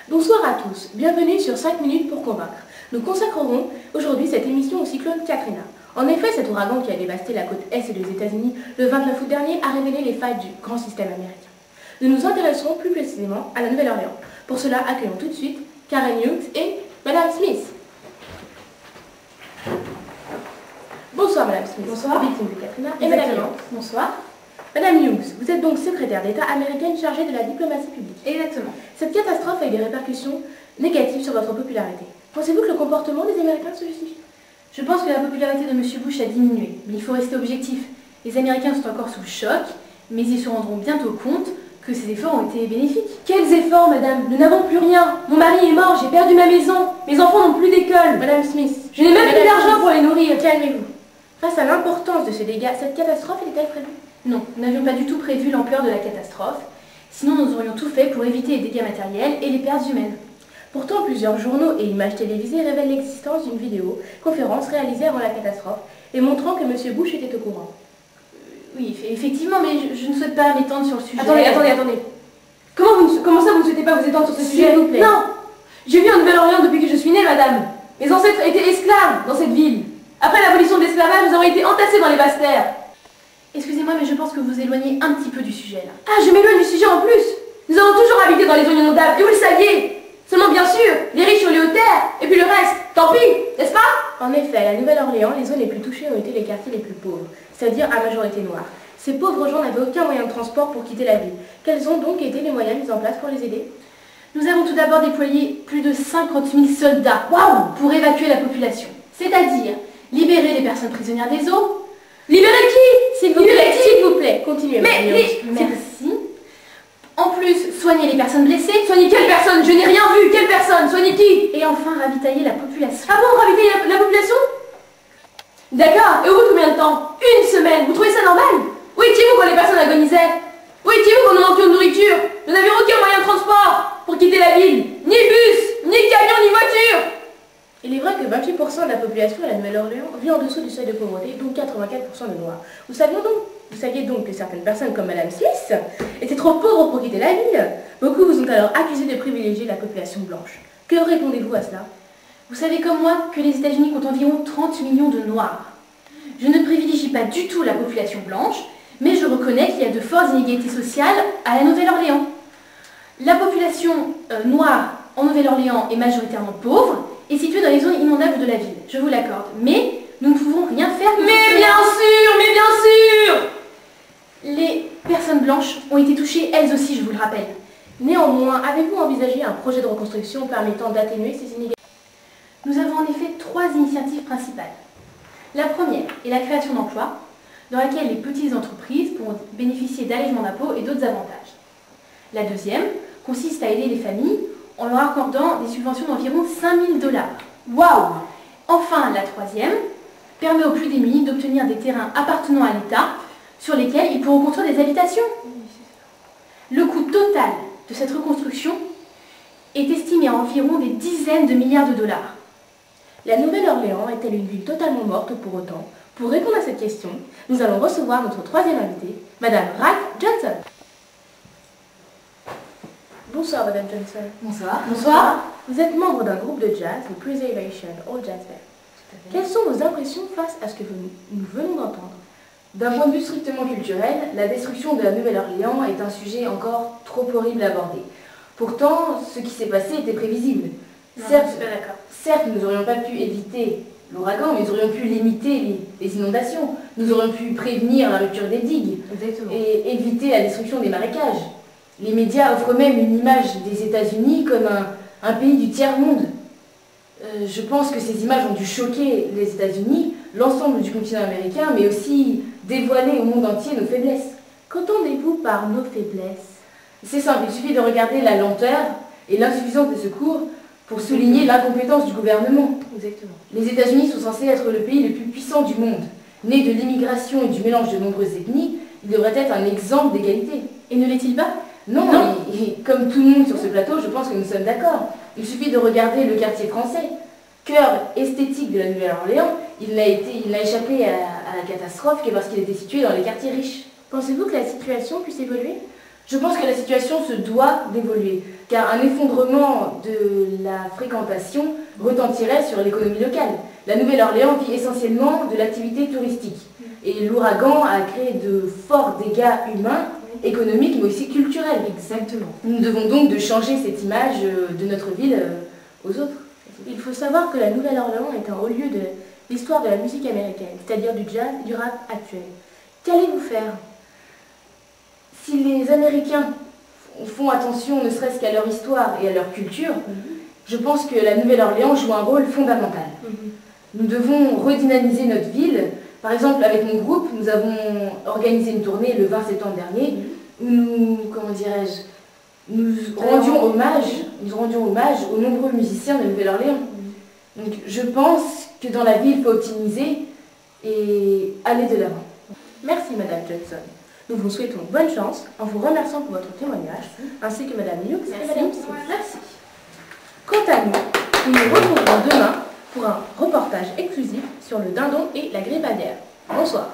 Bonsoir à tous, bienvenue sur 5 minutes pour convaincre. Nous consacrerons aujourd'hui cette émission au cyclone Katrina. En effet, cet ouragan qui a dévasté la côte est des États-Unis le 29 août dernier a révélé les failles du grand système américain. Nous nous intéresserons plus précisément à la Nouvelle-Orléans. Pour cela, accueillons tout de suite Karen Hughes et Madame Smith. Bonsoir Madame Smith. Bonsoir. Victime de Katrina. Et Madame Hughes. Bonsoir. Madame Hughes, vous êtes donc secrétaire d'État américaine chargée de la diplomatie publique. Exactement. Cette catastrophe a eu des répercussions négatives sur votre popularité. Pensez-vous que le comportement des Américains se justifie? Je pense que la popularité de M. Bush a diminué, mais il faut rester objectif. Les Américains sont encore sous le choc, mais ils se rendront bientôt compte que ces efforts ont été bénéfiques. Quels efforts, madame? Nous n'avons plus rien. Mon mari est mort, j'ai perdu ma maison. Mes enfants n'ont plus d'école. Madame Smith, je n'ai même plus d'argent pour les nourrir. Calmez-vous. Face à l'importance de ces dégâts, cette catastrophe était-elle prévue? Non, nous n'avions pas du tout prévu l'ampleur de la catastrophe. Sinon, nous aurions tout fait pour éviter les dégâts matériels et les pertes humaines. Pourtant, plusieurs journaux et images télévisées révèlent l'existence d'une vidéo-conférence réalisée avant la catastrophe et montrant que M. Bush était au courant. Oui, effectivement, mais je ne souhaite pas m'étendre sur le sujet. Attendez. Comment ça vous ne souhaitez pas vous étendre sur ce sujet? S'il vous plaît. Non! Je vis en Nouvelle-Orléans depuis que je suis née, madame. Mes ancêtres étaient esclaves dans cette ville. Après l'abolition de l'esclavage, nous avons été entassés dans les basses terres. Excusez-moi, mais je pense que vous éloignez un petit peu du sujet, là. Ah, je m'éloigne du sujet en plus. Nous avons toujours habité dans les zones inondables, et vous le saviez. Seulement, bien sûr, les riches ont les hautes terres, et puis le reste, tant pis, n'est-ce pas? En effet, à la Nouvelle-Orléans, les zones les plus touchées ont été les quartiers les plus pauvres, c'est-à-dire à majorité noire. Ces pauvres gens n'avaient aucun moyen de transport pour quitter la ville. Quels ont donc été les moyens mis en place pour les aider? Nous avons tout d'abord déployé plus de 50 000 soldats pour évacuer la population, c'est-à-dire libérer les personnes prisonnières des eaux. Libérer qui? S'il vous plaît, continuez. Merci. En plus, soigner les personnes blessées. Soigner quelle personne? Je n'ai rien vu. Quelle personne? Soigner qui? Et enfin, ravitailler la population. Ah bon, ravitailler la population? D'accord. Et au bout de combien de temps? Une semaine. Vous trouvez ça normal? Où étiez-vous quand les personnes agonisaient? Où étiez-vous quand nous manquions de nourriture? Nous n'avions aucun moyen de transport pour quitter la ville. Ni bus, ni camion, ni voiture. Il est vrai que 28% de la population à la Nouvelle-Orléans vit en dessous du seuil de pauvreté, dont 84% de noirs. Vous saviez donc que certaines personnes comme Madame Smith étaient trop pauvres pour quitter la ville. Beaucoup vous ont alors accusé de privilégier la population blanche. Que répondez-vous à cela? Vous savez comme moi que les États-Unis comptent environ 30 millions de noirs. Je ne privilégie pas du tout la population blanche, mais je reconnais qu'il y a de fortes inégalités sociales à la Nouvelle-Orléans. La population noire en Nouvelle-Orléans est majoritairement pauvre et située dans les zones inondables de la ville, je vous l'accorde. Mais nous ne pouvons rien faire contre Mais bien sûr! Les personnes blanches ont été touchées elles aussi, je vous le rappelle. Néanmoins, avez-vous envisagé un projet de reconstruction permettant d'atténuer ces inégalités? Nous avons en effet 3 initiatives principales. La première est la création d'emplois, dans laquelle les petites entreprises pourront bénéficier d'allégements d'impôts et d'autres avantages. La deuxième consiste à aider les familles en leur accordant des subventions d'environ 5 000 $. Waouh! Enfin, la troisième permet aux plus démunis d'obtenir des terrains appartenant à l'État sur lesquels ils pourront construire des habitations. Le coût total de cette reconstruction est estimé à environ des dizaines de milliards de dollars. La Nouvelle-Orléans est-elle une ville totalement morte pour autant? Pour répondre à cette question, nous allons recevoir notre troisième invitée, Madame Ralph Johnson. Bonsoir Madame Johnson. Bonsoir. Bonsoir. Vous êtes membre d'un groupe de jazz, le Preservation All Jazz Band. Quelles sont vos impressions face à ce que nous venons d'entendre? D'un point de vue strictement culturel, la destruction de la Nouvelle-Orléans est un sujet encore trop horrible à aborder. Pourtant, ce qui s'est passé était prévisible. Certes, nous n'aurions pas pu éviter l'ouragan, mais nous aurions pu limiter les inondations. Nous aurions pu prévenir la rupture des digues et éviter la destruction des marécages. Les médias offrent même une image des États-Unis comme un pays du tiers-monde. Je pense que ces images ont dû choquer les États-Unis, l'ensemble du continent américain, mais aussi dévoiler au monde entier nos faiblesses. Qu'entendez-vous par nos faiblesses? C'est simple, il suffit de regarder la lenteur et l'insuffisance des secours pour souligner l'incompétence du gouvernement. Exactement. Les États-Unis sont censés être le pays le plus puissant du monde. Né de l'immigration et du mélange de nombreuses ethnies, il devrait être un exemple d'égalité. Et ne l'est-il pas? Non, et comme tout le monde sur ce plateau, je pense que nous sommes d'accord. Il suffit de regarder le quartier français. Cœur esthétique de la Nouvelle-Orléans, il n'a échappé à la catastrophe que parce qu'il était situé dans les quartiers riches. Pensez-vous que la situation puisse évoluer? Je pense que la situation se doit d'évoluer, car un effondrement de la fréquentation retentirait sur l'économie locale. La Nouvelle-Orléans vit essentiellement de l'activité touristique, et l'ouragan a créé de forts dégâts humains, économiques, mais aussi culturels. Exactement. Nous devons donc de changer cette image de notre ville aux autres. Il faut savoir que la Nouvelle-Orléans est un haut lieu de l'histoire de la musique américaine, c'est-à-dire du jazz et du rap actuel. Qu'allez-vous faire? Si les Américains font attention ne serait-ce qu'à leur histoire et à leur culture, je pense que la Nouvelle-Orléans joue un rôle fondamental. Nous devons redynamiser notre ville. Par exemple, avec mon groupe, nous avons organisé une tournée le 20 septembre dernier où nous rendions hommage aux nombreux musiciens de Nouvelle-Orléans. Donc je pense que dans la ville, il faut optimiser et aller de l'avant. Merci Madame Johnson. Nous vous souhaitons bonne chance en vous remerciant pour votre témoignage, ainsi que Madame Hughes et Madame Smith. Merci. Quant à nous, nous nous retrouverons demain pour un reportage exclusif sur le dindon et la grippe aviaire. Bonsoir.